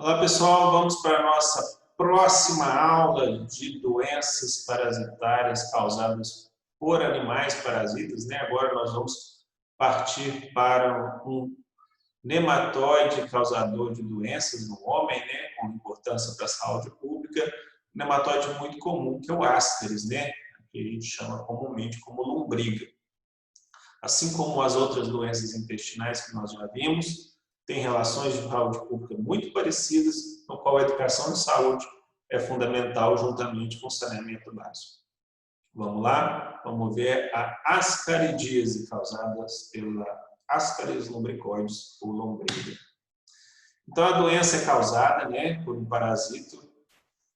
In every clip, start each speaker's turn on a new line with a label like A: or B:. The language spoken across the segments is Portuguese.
A: Olá pessoal, vamos para a nossa próxima aula de doenças parasitárias causadas por animais parasitas, né? Agora nós vamos partir para um nematóide causador de doenças no homem, né? Com importância para a saúde pública, um nematóide muito comum que é o Ascaris, né? Que a gente chama comumente como lombriga. Assim como as outras doenças intestinais que nós já vimos, tem relações de saúde pública muito parecidas, no qual a educação de saúde é fundamental juntamente com o saneamento básico. Vamos lá? Vamos ver a ascaridíase causada pela Ascaris lumbricoides ou lombriga. Então, a doença é causada, né, por um parasito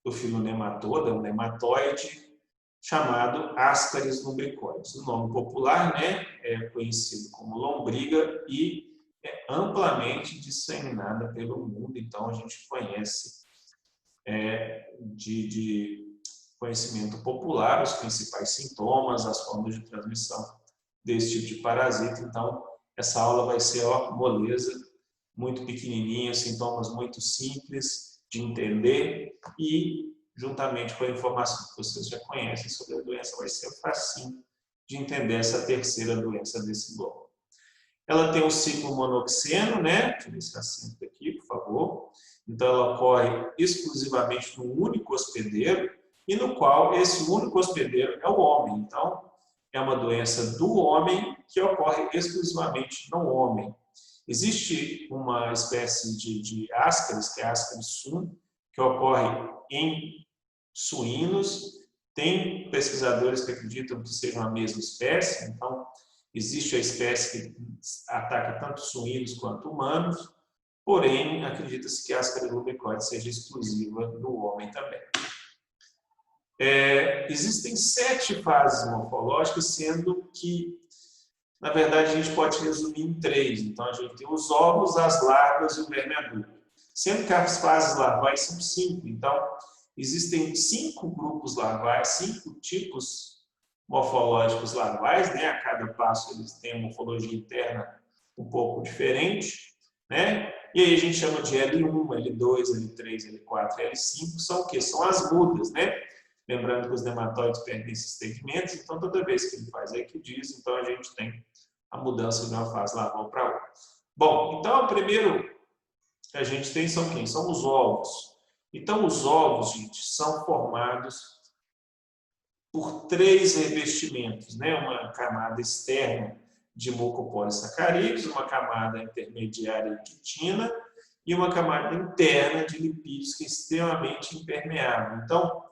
A: do filo nematoda, um nematóide, chamado Ascaris lumbricoides. O nome popular, né, é conhecido como lombriga e é amplamente disseminada pelo mundo, então a gente conhece de conhecimento popular os principais sintomas, as formas de transmissão desse tipo de parasita. Então, essa aula vai ser, ó, moleza, muito pequenininha, sintomas muito simples de entender e, juntamente com a informação que vocês já conhecem sobre a doença, vai ser facinho de entender essa terceira doença desse bloco. Ela tem um ciclo monoxeno, né? Tira esse acento aqui, por favor. Então, ela ocorre exclusivamente num único hospedeiro e no qual esse único hospedeiro é o homem. Então, é uma doença do homem que ocorre exclusivamente no homem. Existe uma espécie de Ascaris, que é a Ascaris sum, que ocorre em suínos. Tem pesquisadores que acreditam que sejam a mesma espécie, então existe a espécie que ataca tanto suínos quanto humanos, porém acredita-se que a Ascaris lumbricoides seja exclusiva do homem também. Existem 7 fases morfológicas, sendo que, na verdade, a gente pode resumir em 3. Então, a gente tem os ovos, as larvas e o verme adulto. Sendo que as fases larvais são 5. Então, existem 5 grupos larvais, 5 tipos morfológicos larvais, né? A cada passo eles têm uma morfologia interna um pouco diferente, né? E aí a gente chama de L1, L2, L3, L4 e L5, são o quê? São as mudas, né? Lembrando que os nematóides perdem esses segmentos, então toda vez que ele faz a equidise, então a gente tem a mudança de uma fase larval para outra. Bom, então o primeiro que a gente tem são quem? São os ovos. Então os ovos, gente, são formados por 3 revestimentos, né? Uma camada externa de mucopolissacarídeos, uma camada intermediária de quitina e uma camada interna de lipídios que é extremamente impermeável. Então,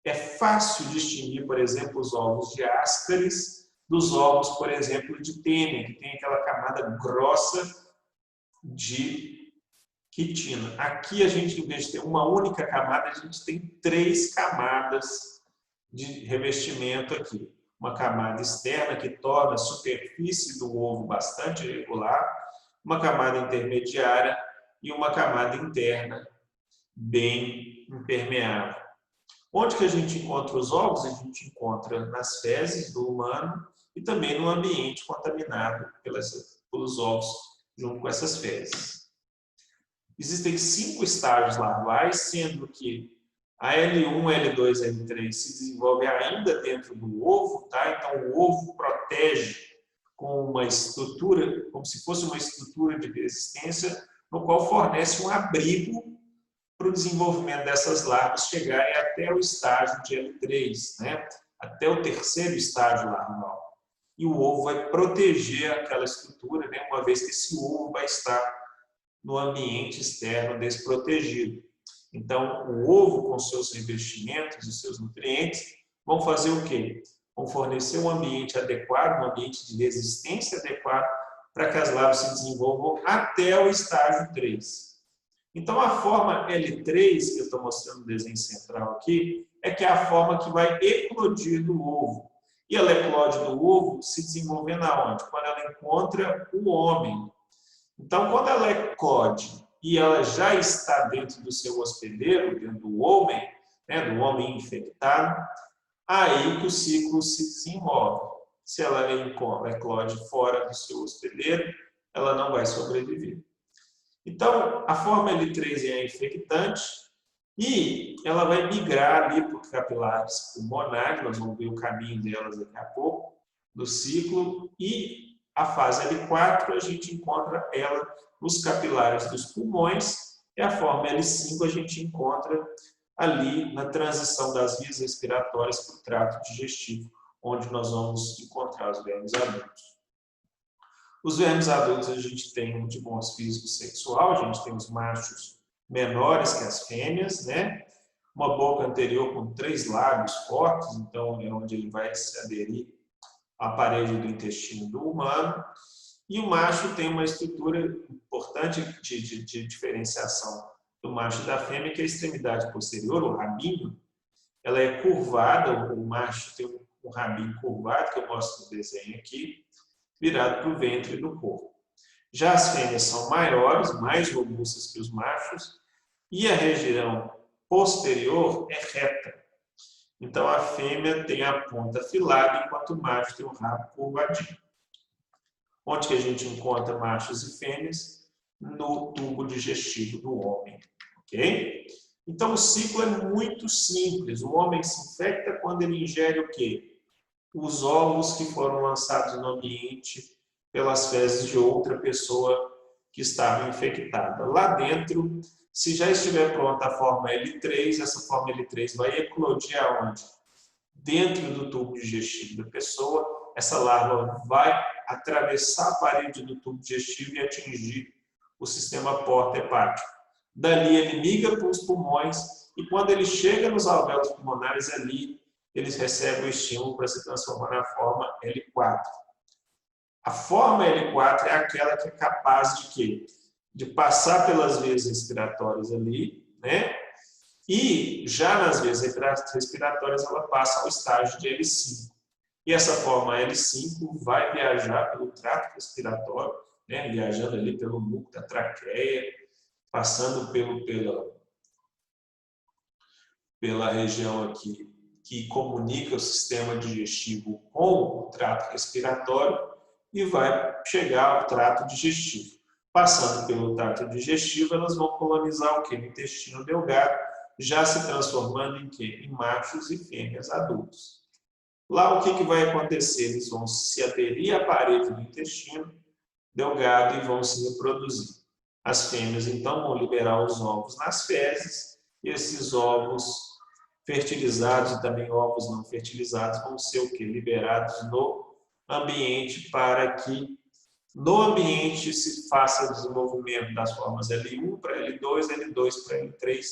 A: é fácil distinguir, por exemplo, os ovos de Ascaris dos ovos, por exemplo, de Tênia, que tem aquela camada grossa de quitina. Aqui a gente, em vez de ter uma única camada, a gente tem 3 camadas de revestimento aqui. Uma camada externa que torna a superfície do ovo bastante irregular, uma camada intermediária e uma camada interna bem impermeável. Onde que a gente encontra os ovos? A gente encontra nas fezes do humano e também no ambiente contaminado pelos ovos junto com essas fezes. Existem 5 estágios larvais, sendo que a L1, L2 e L3 se desenvolve ainda dentro do ovo, tá? Então o ovo protege com uma estrutura, como se fosse uma estrutura de resistência, no qual fornece um abrigo para o desenvolvimento dessas larvas chegarem até o estágio de L3, né? Até o terceiro estágio larval. E o ovo vai proteger aquela estrutura, né? Uma vez que esse ovo vai estar no ambiente externo desprotegido. Então, o ovo com seus revestimentos e seus nutrientes vão fazer o quê? Vão fornecer um ambiente adequado, um ambiente de resistência adequado para que as larvas se desenvolvam até o estágio 3. Então, a forma L3, que eu estou mostrando no desenho central aqui, é que é a forma que vai eclodir do ovo. E ela eclode do ovo se desenvolvendo aonde? Quando ela encontra o homem. Então, quando ela eclode e ela já está dentro do seu hospedeiro, dentro do homem, né, do homem infectado, aí que o ciclo se desenvolve. Se ela eclode fora do seu hospedeiro, ela não vai sobreviver. Então, a forma L3 é a infectante e ela vai migrar ali para capilares pulmonares, nós vamos ver o caminho delas daqui a pouco, do ciclo, e a fase L4 a gente encontra ela nos capilares dos pulmões, e a forma L5 a gente encontra ali na transição das vias respiratórias para o trato digestivo, onde nós vamos encontrar os vermes adultos. Os vermes adultos a gente tem um dimorfismo sexual, a gente tem os machos menores que as fêmeas, né? Uma boca anterior com 3 lábios fortes, então é onde ele vai se aderir à parede do intestino do humano. E o macho tem uma estrutura importante de diferenciação do macho e da fêmea, que é a extremidade posterior, o rabinho, ela é curvada, o macho tem um rabinho curvado, que eu mostro no desenho aqui, virado para o ventre do corpo. Já as fêmeas são maiores, mais robustas que os machos, e a região posterior é reta. Então a fêmea tem a ponta afilada, enquanto o macho tem o rabo curvadinho. Onde que a gente encontra machos e fêmeas? No tubo digestivo do homem, ok? Então o ciclo é muito simples. O homem se infecta quando ele ingere o quê? Os ovos que foram lançados no ambiente pelas fezes de outra pessoa que estava infectada. Lá dentro, se já estiver pronta a forma L3, essa forma L3 vai eclodir aonde? Dentro do tubo digestivo da pessoa, essa larva vai atravessar a parede do tubo digestivo e atingir o sistema porta-hepático. Dali ele migra para os pulmões e quando ele chega nos alvéolos pulmonares ali, eles recebem o estímulo para se transformar na forma L4. A forma L4 é aquela que é capaz de quê? De passar pelas vias respiratórias ali, né? E já nas vias respiratórias ela passa ao estágio de L5. E essa forma L5 vai viajar pelo trato respiratório, né? Viajando ali pelo muco da traqueia, passando pela região aqui que comunica o sistema digestivo com o trato respiratório e vai chegar ao trato digestivo. Passando pelo trato digestivo, elas vão colonizar o quê? No intestino delgado, já se transformando em quê? Em machos e fêmeas adultos. Lá o que vai acontecer? Eles vão se aderir à parede do intestino delgado e vão se reproduzir. As fêmeas, então, vão liberar os ovos nas fezes e esses ovos fertilizados e também ovos não fertilizados vão ser o quê? Liberados no ambiente para que no ambiente se faça o desenvolvimento das formas L1 para L2, L2 para L3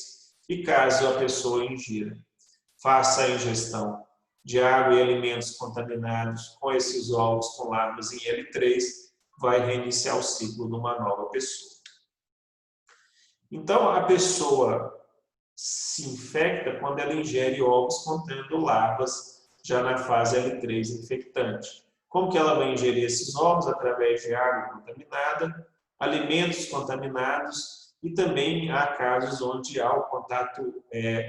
A: e caso a pessoa ingira, faça a ingestão de água e alimentos contaminados com esses ovos com larvas em L3, vai reiniciar o ciclo de uma nova pessoa. Então, a pessoa se infecta quando ela ingere ovos contendo larvas já na fase L3 infectante. Como que ela vai ingerir esses ovos? Através de água contaminada, alimentos contaminados e também há casos onde há o contato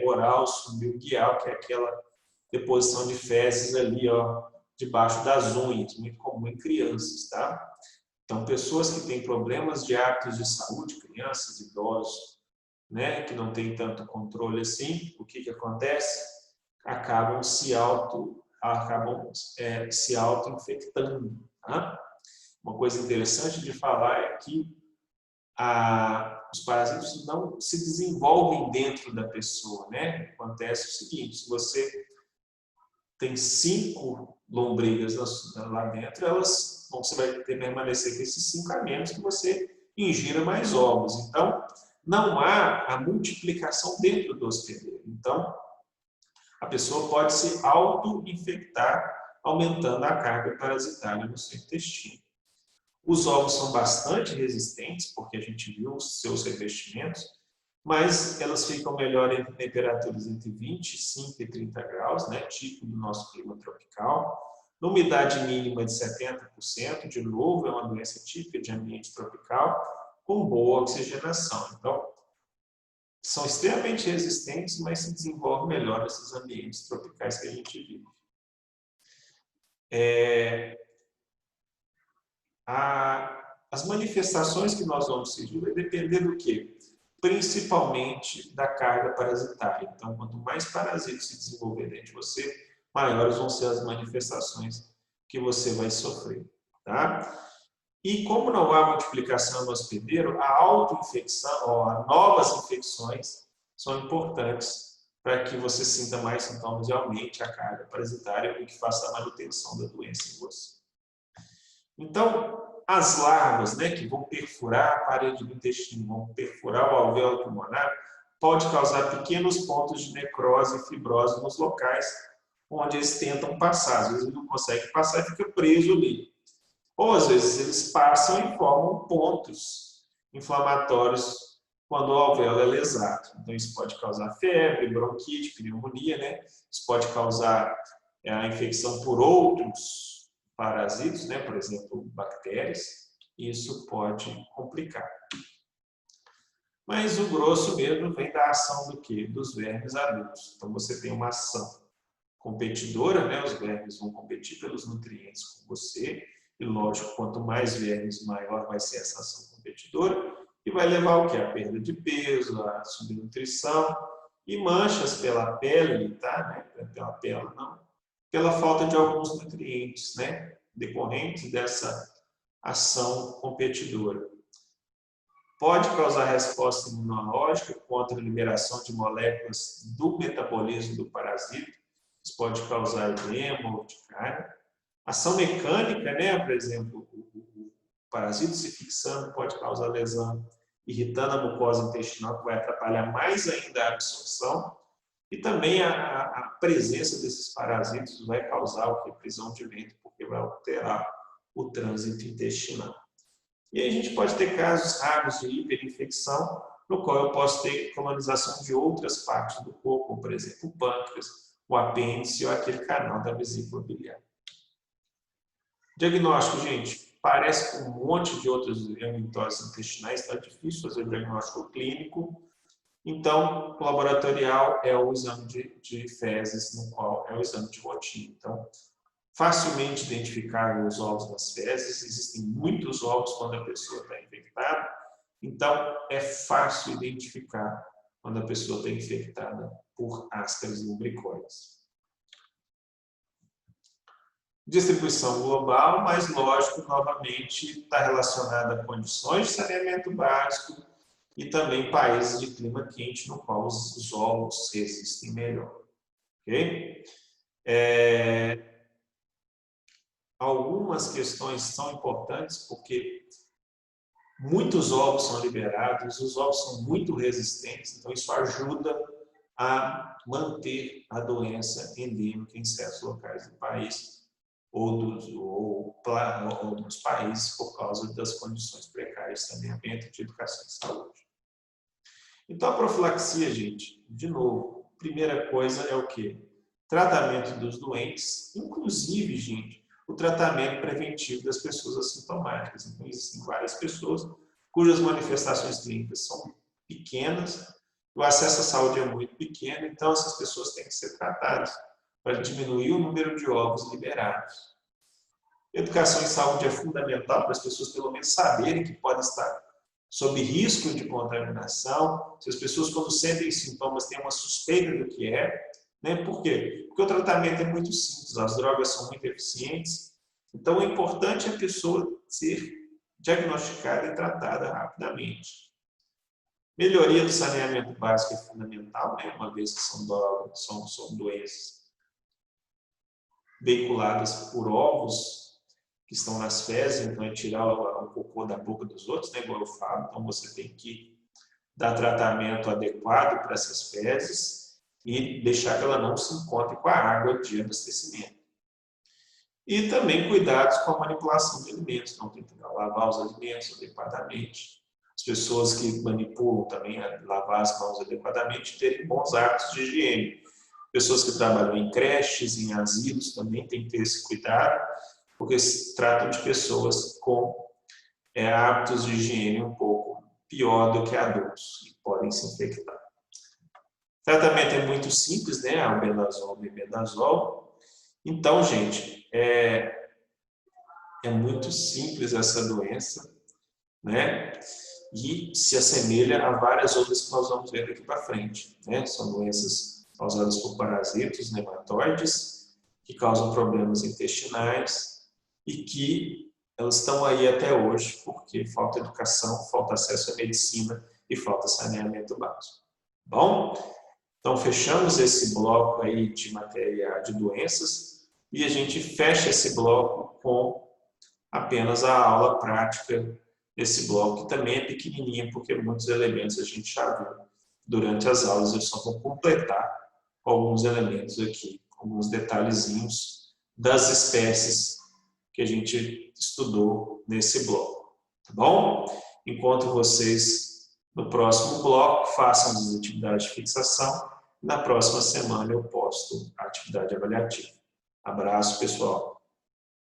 A: oral sublingual, que é aquela deposição de fezes ali, ó, debaixo das unhas, muito comum em crianças, tá? Então, pessoas que têm problemas de hábitos de saúde, crianças, idosos, né, que não tem tanto controle assim, o que acontece? Acabam se auto-infectando. Tá? Uma coisa interessante de falar é que os parasitas não se desenvolvem dentro da pessoa. Né? Acontece o seguinte, se você tem 5 lombrigas lá dentro, você vai permanecer com esses 5 a menos que você ingira mais ovos. Então, não há a multiplicação dentro do hospedeiro. Então, a pessoa pode se auto-infectar, aumentando a carga parasitária no seu intestino. Os ovos são bastante resistentes, porque a gente viu os seus revestimentos, mas elas ficam melhor em temperaturas entre 25 e 30 graus, né, típico do nosso clima tropical. Na umidade mínima de 70%, de novo, é uma doença típica de ambiente tropical, com boa oxigenação. Então, são extremamente resistentes, mas se desenvolvem melhor nesses ambientes tropicais que a gente vive. as manifestações que nós vamos seguir vai depender do quê? Principalmente da carga parasitária. Então, quanto mais parasitos se desenvolver dentro de você, maiores vão ser as manifestações que você vai sofrer. Tá? E como não há multiplicação no hospedeiro, a autoinfecção, ou as novas infecções são importantes para que você sinta mais sintomas e aumente a carga parasitária e que faça a manutenção da doença em você. Então, as larvas, né, que vão perfurar a parede do intestino, vão perfurar o alvéolo pulmonar, pode causar pequenos pontos de necrose e fibrose nos locais onde eles tentam passar. Às vezes ele não consegue passar e fica preso ali. Ou às vezes eles passam e formam pontos inflamatórios quando o alvéolo é lesado. Então isso pode causar febre, bronquite, pneumonia, né? Isso pode causar a infecção por outros parasitos, né? Por exemplo, bactérias. Isso pode complicar. Mas o grosso mesmo vem da ação do quê? Dos vermes adultos. Então você tem uma ação competidora, né? Os vermes vão competir pelos nutrientes com você. E lógico, quanto mais vermes, maior vai ser essa ação competidora. E vai levar o quê? A perda de peso, a subnutrição e manchas pela pele, tá? Né? Pela pele, não. Pela falta de alguns nutrientes, né? Decorrentes dessa ação competidora. Pode causar resposta imunológica contra a liberação de moléculas do metabolismo do parasita. Isso pode causar edema, urticária. Ação mecânica, né? Por exemplo, o parasita se fixando pode causar lesão, irritando a mucosa intestinal, que vai atrapalhar mais ainda a absorção. E também a presença desses parasitas vai causar o que? Prisão de ventre, porque vai alterar o trânsito intestinal. E aí a gente pode ter casos raros de hiperinfecção, no qual eu posso ter colonização de outras partes do corpo, como, por exemplo, o pâncreas, o apêndice ou aquele canal da vesícula biliar. Diagnóstico, gente, parece com um monte de outras mitoses intestinais, está difícil fazer o diagnóstico clínico. Então, o laboratorial é o exame de fezes, no qual é o exame de rotina. Então, facilmente identificável os ovos nas fezes, existem muitos ovos quando a pessoa está infectada, então é fácil identificar quando a pessoa está infectada por Ascaris lumbricoides. Distribuição global, mas lógico, novamente está relacionada a condições de saneamento básico e também países de clima quente, no qual os ovos resistem melhor. Ok? Algumas questões são importantes porque muitos ovos são liberados, os ovos são muito resistentes, então isso ajuda a manter a doença endêmica em certos locais do país ou dos países por causa das condições precárias de saneamento, de educação e saúde. Então a profilaxia, gente, de novo, primeira coisa é o quê? Tratamento dos doentes, inclusive, gente, o tratamento preventivo das pessoas assintomáticas. Então, existem várias pessoas cujas manifestações clínicas são pequenas, o acesso à saúde é muito pequeno, então essas pessoas têm que ser tratadas para diminuir o número de ovos liberados. Educação em saúde é fundamental para as pessoas pelo menos saberem que podem estar sob risco de contaminação. Se as pessoas, quando sentem sintomas, têm uma suspeita do que é, né? Por quê? Porque o tratamento é muito simples, as drogas são muito eficientes, então é importante a pessoa ser diagnosticada e tratada rapidamente. Melhoria do saneamento básico é fundamental, né? Uma vez que são doenças veiculadas por ovos que estão nas fezes, então é tirar o cocô da boca dos outros, né? Igual eu falo, então você tem que dar tratamento adequado para essas fezes e deixar que ela não se encontre com a água de abastecimento. E também cuidados com a manipulação de alimentos, então tem que lavar os alimentos adequadamente. As pessoas que manipulam também a lavar as mãos adequadamente terem bons hábitos de higiene. Pessoas que trabalham em creches, em asilos também têm que ter esse cuidado, porque se tratam de pessoas com hábitos de higiene um pouco pior do que adultos e podem se infectar. O tratamento é muito simples, né? Albendazol, mebendazol. Então, gente, é muito simples essa doença. né? E se assemelha a várias outras que nós vamos ver daqui para frente, né? São doenças causadas por parasitas, nematóides, que causam problemas intestinais e que elas estão aí até hoje porque falta educação, falta acesso à medicina e falta saneamento básico. Bom, então fechamos esse bloco aí de matéria de doenças e a gente fecha esse bloco com apenas a aula prática desse bloco, que também é pequenininha porque muitos elementos a gente já viu durante as aulas. Eu só vou completar alguns elementos aqui, alguns detalhezinhos das espécies que a gente estudou nesse bloco, tá bom? Encontro vocês no próximo bloco, façam as atividades de fixação. Na próxima semana eu posto a atividade avaliativa. Abraço, pessoal!